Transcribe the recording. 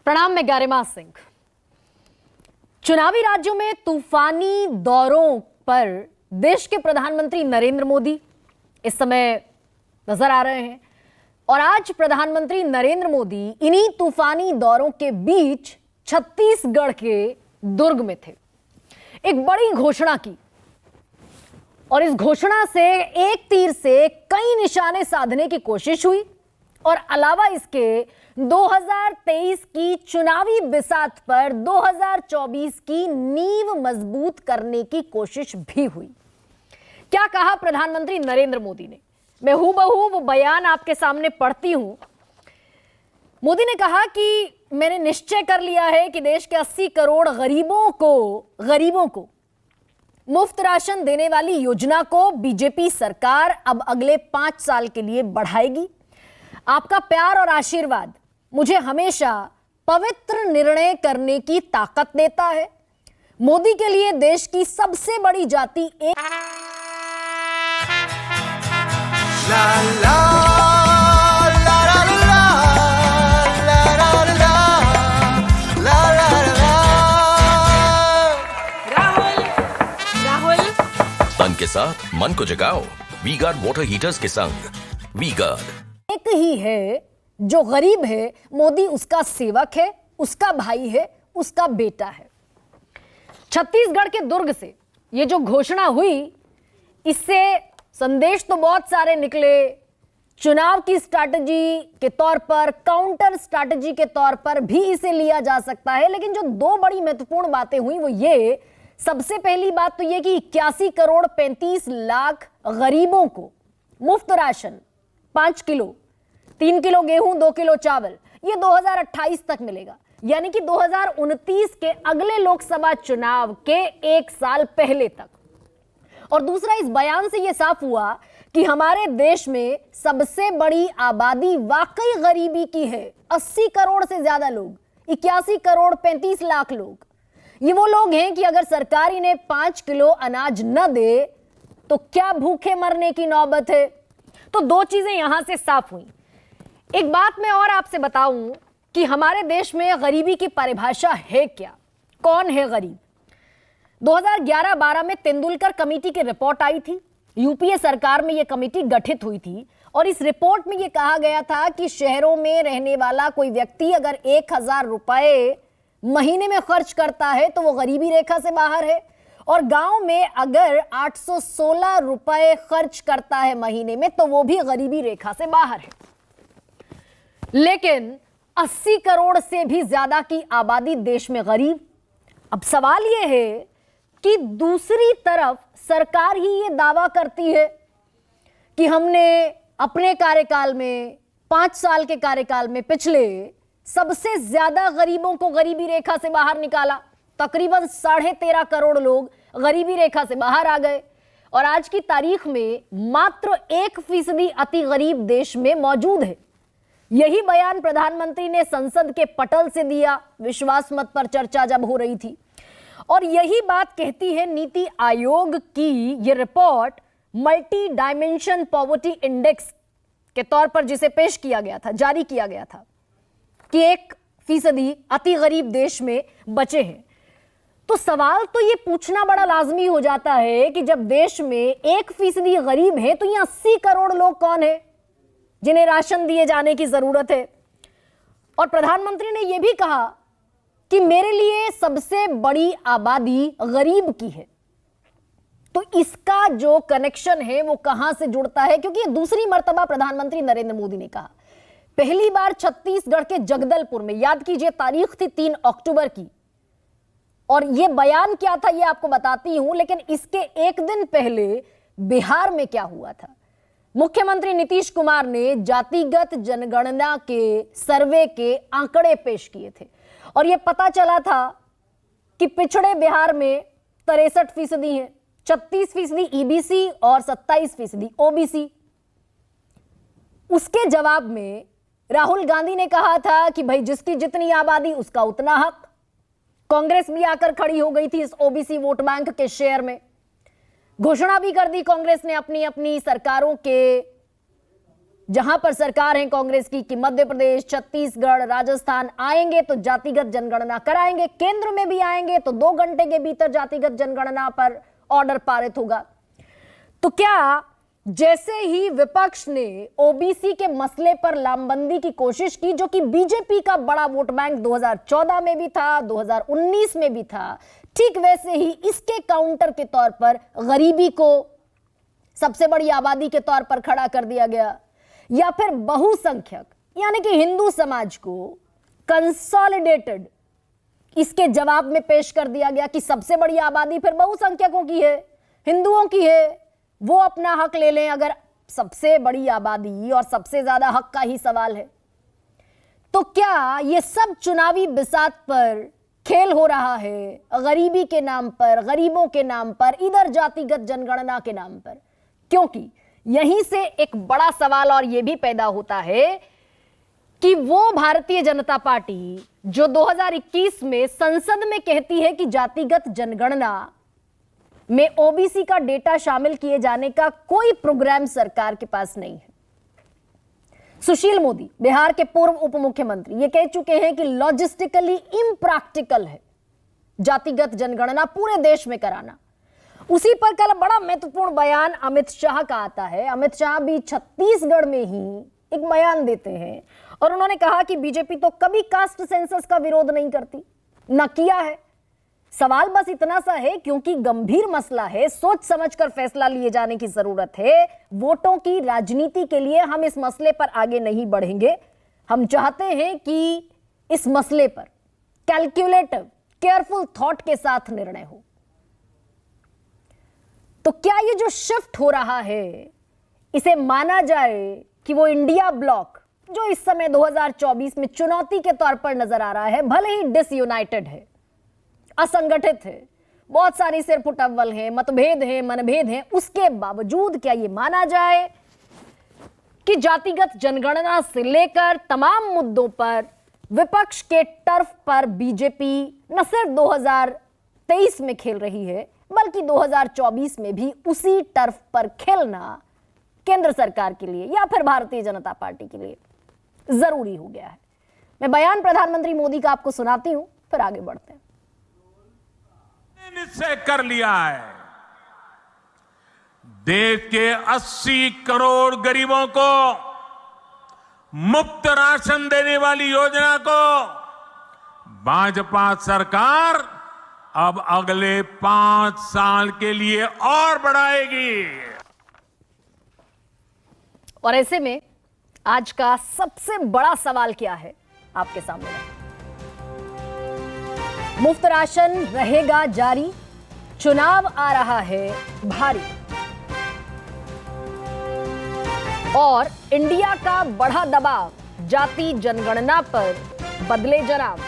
प्रणाम, मैं गरिमा सिंह। चुनावी राज्यों में तूफानी दौरों पर देश के प्रधानमंत्री नरेंद्र मोदी इस समय नजर आ रहे हैं और आज प्रधानमंत्री नरेंद्र मोदी इन्हीं तूफानी दौरों के बीच छत्तीसगढ़ के दुर्ग में थे। एक बड़ी घोषणा की और इस घोषणा से एक तीर से कई निशाने साधने की कोशिश हुई और अलावा इसके 2023 की चुनावी बिसात पर 2024 की नींव मजबूत करने की कोशिश भी हुई। क्या कहा प्रधानमंत्री नरेंद्र मोदी ने? मैं हूबहू वो बयान आपके सामने पढ़ती हूं। मोदी ने कहा कि मैंने निश्चय कर लिया है कि देश के 80 करोड़ गरीबों को मुफ्त राशन देने वाली योजना को बीजेपी सरकार अब अगले 5 साल के लिए बढ़ाएगी। आपका प्यार और आशीर्वाद मुझे हमेशा पवित्र निर्णय करने की ताकत देता है। मोदी के लिए देश की सबसे बड़ी जाति एक ला ला ला ला ला राहुल तन के साथ मन को जगाओ वी गार्ड वाटर हीटर्स के संग वी गार्ड एक ही है जो गरीब है। मोदी उसका सेवक है, उसका भाई है, उसका बेटा है। छत्तीसगढ़ के दुर्ग से ये जो घोषणा हुई, इससे संदेश तो बहुत सारे निकले। चुनाव की स्ट्रैटेजी के तौर पर, काउंटर स्ट्रैटेजी के तौर पर भी इसे लिया जा सकता है। लेकिन जो दो बड़ी महत्वपूर्ण बातें हुई वो ये, सबसे पहली बात तो ये कि 81 करोड़ 35 लाख गरीबों को मुफ्त राशन 5 किलो, 3 किलो गेहूं, 2 किलो चावल, ये 2028 तक मिलेगा, यानी कि 2029 के अगले लोकसभा चुनाव के 1 साल पहले तक। और दूसरा, इस बयान से यह साफ हुआ कि हमारे देश में सबसे बड़ी आबादी वाकई गरीबी की है। 80 करोड़ से ज्यादा लोग, 81 करोड़ 35 लाख लोग, ये वो लोग हैं कि अगर सरकार इन्हें 5 किलो अनाज न दे तो क्या भूखे मरने की नौबत है। तो दो चीजें यहां से साफ हुई। एक बात मैं और आपसे बताऊं कि हमारे देश में गरीबी की परिभाषा है क्या, कौन है गरीब। 2011-12 में तेंदुलकर कमेटी की रिपोर्ट आई थी। यूपीए सरकार में यह कमेटी गठित हुई थी और इस रिपोर्ट में यह कहा गया था कि शहरों में रहने वाला कोई व्यक्ति अगर 1000 रुपए महीने में खर्च करता है तो वो गरीबी रेखा से बाहर है, और गांव में अगर 816 रुपए खर्च करता है महीने में तो वो भी गरीबी रेखा से बाहर है। लेकिन 80 करोड़ से भी ज्यादा की आबादी देश में गरीब। अब सवाल यह है कि दूसरी तरफ सरकार ही ये दावा करती है कि हमने अपने कार्यकाल में, 5 साल के कार्यकाल में, पिछले सबसे ज्यादा गरीबों को गरीबी रेखा से बाहर निकाला। तकरीबन 13.5 करोड़ लोग गरीबी रेखा से बाहर आ गए और आज की तारीख में मात्र 1% अति गरीब देश में मौजूद है। यही बयान प्रधानमंत्री ने संसद के पटल से दिया, विश्वास मत पर चर्चा जब हो रही थी। और यही बात कहती है नीति आयोग की यह report, multi dimension poverty index के तौर पर जिसे पेश किया गया था, जारी किया गया था, कि 1% अति गरीब देश में बचे हैं। तो सवाल तो ये पूछना बड़ा लाजमी हो जाता है कि जब देश में 1% गरीब है तो ये 80 करोड़ लोग कौन है जिन्हें राशन दिए जाने की जरूरत है। और प्रधानमंत्री ने यह भी कहा कि मेरे लिए सबसे बड़ी आबादी गरीब की है। तो इसका जो कनेक्शन है वो कहां से जुड़ता है? क्योंकि ये दूसरी मर्तबा प्रधानमंत्री नरेंद्र मोदी ने कहा। पहली बार छत्तीसगढ़ के जगदलपुर में, याद कीजिए तारीख थी 3 अक्टूबर की, और यह बयान क्या था ये आपको बताती हूं। लेकिन इसके एक दिन पहले बिहार में क्या हुआ था? मुख्यमंत्री नीतीश कुमार ने जातिगत जनगणना के सर्वे के आंकड़े पेश किए थे और यह पता चला था कि पिछड़े बिहार में 63% हैं, 36% ईबीसी और 27% ओबीसी। उसके जवाब में राहुल गांधी ने कहा था कि भाई जिसकी जितनी आबादी उसका उतना हक। कांग्रेस भी आकर खड़ी हो गई थी इस ओबीसी वोट बैंक के शेयर में। घोषणा भी कर दी कांग्रेस ने अपनी अपनी सरकारों के जहां पर सरकार है कांग्रेस की मध्य प्रदेश, छत्तीसगढ़, राजस्थान आएंगे तो जातिगत जनगणना कराएंगे, केंद्र में भी आएंगे तो 2 घंटे के भीतर जातिगत जनगणना पर ऑर्डर पारित होगा। तो क्या जैसे ही विपक्ष ने ओबीसी के मसले पर लामबंदी की कोशिश की, जो कि बीजेपी का बड़ा वोट बैंक 2014 में भी था, 2019 में भी था, ठीक वैसे ही इसके काउंटर के तौर पर गरीबी को सबसे बड़ी आबादी के तौर पर खड़ा कर दिया गया, या फिर बहुसंख्यक यानी कि हिंदू समाज को कंसोलिडेटेड इसके जवाब में पेश कर दिया गया कि सबसे बड़ी आबादी फिर बहुसंख्यकों की है, हिंदुओं की है, वो अपना हक ले लें। अगर सबसे बड़ी आबादी और सबसे ज्यादा हक का ही सवाल है, तो क्या ये सब चुनावी बिसात पर खेल हो रहा है, गरीबी के नाम पर, गरीबों के नाम पर, इधर जातिगत जनगणना के नाम पर? क्योंकि यहीं से एक बड़ा सवाल और यह भी पैदा होता है कि वो भारतीय जनता पार्टी जो 2021 में संसद में कहती है कि जातिगत जनगणना में ओबीसी का डेटा शामिल किए जाने का कोई प्रोग्राम सरकार के पास नहीं है। सुशील मोदी, बिहार के पूर्व उप मुख्यमंत्री, ये कह चुके हैं कि लॉजिस्टिकली इम्प्रैक्टिकल है जातिगत जनगणना पूरे देश में कराना। उसी पर कल बड़ा महत्वपूर्ण बयान अमित शाह का आता है। अमित शाह भी छत्तीसगढ़ में ही एक बयान देते हैं और उन्होंने कहा कि बीजेपी तो कभी कास्ट सेंसस का विरोध नहीं करती, न किया है। सवाल बस इतना सा है, क्योंकि गंभीर मसला है, सोच समझकर फैसला लिए जाने की जरूरत है। वोटों की राजनीति के लिए हम इस मसले पर आगे नहीं बढ़ेंगे। हम चाहते हैं कि इस मसले पर कैलकुलेटिव, केयरफुल थॉट के साथ निर्णय हो। तो क्या ये जो शिफ्ट हो रहा है, इसे माना जाए कि वो इंडिया ब्लॉक जो इस समय 2024 में चुनौती के तौर पर नजर आ रहा है, भले ही डिसयूनाइटेड है, असंगठित है, बहुत सारी सिरफुटअव्वल हैं, मतभेद हैं, मनभेद हैं, उसके बावजूद क्या ये माना जाए कि जातिगत जनगणना से लेकर तमाम मुद्दों पर विपक्ष के टर्फ पर बीजेपी न सिर्फ 2023 में खेल रही है, बल्कि 2024 में भी उसी टर्फ पर खेलना केंद्र सरकार के लिए या फिर भारतीय जनता पार्टी के लिए जरूरी हो गया है? मैं बयान प्रधानमंत्री मोदी का आपको सुनाती हूं, फिर आगे बढ़ते हैं। निश्चय कर लिया है, देश के 80 करोड़ गरीबों को मुफ्त राशन देने वाली योजना को भाजपा सरकार अब अगले 5 साल के लिए और बढ़ाएगी। और ऐसे में आज का सबसे बड़ा सवाल क्या है आपके सामने? मुफ्त राशन रहेगा जारी, चुनाव आ रहा है भारी, और इंडिया का बढ़ा दबाव जाति जनगणना पर बदले जनाब।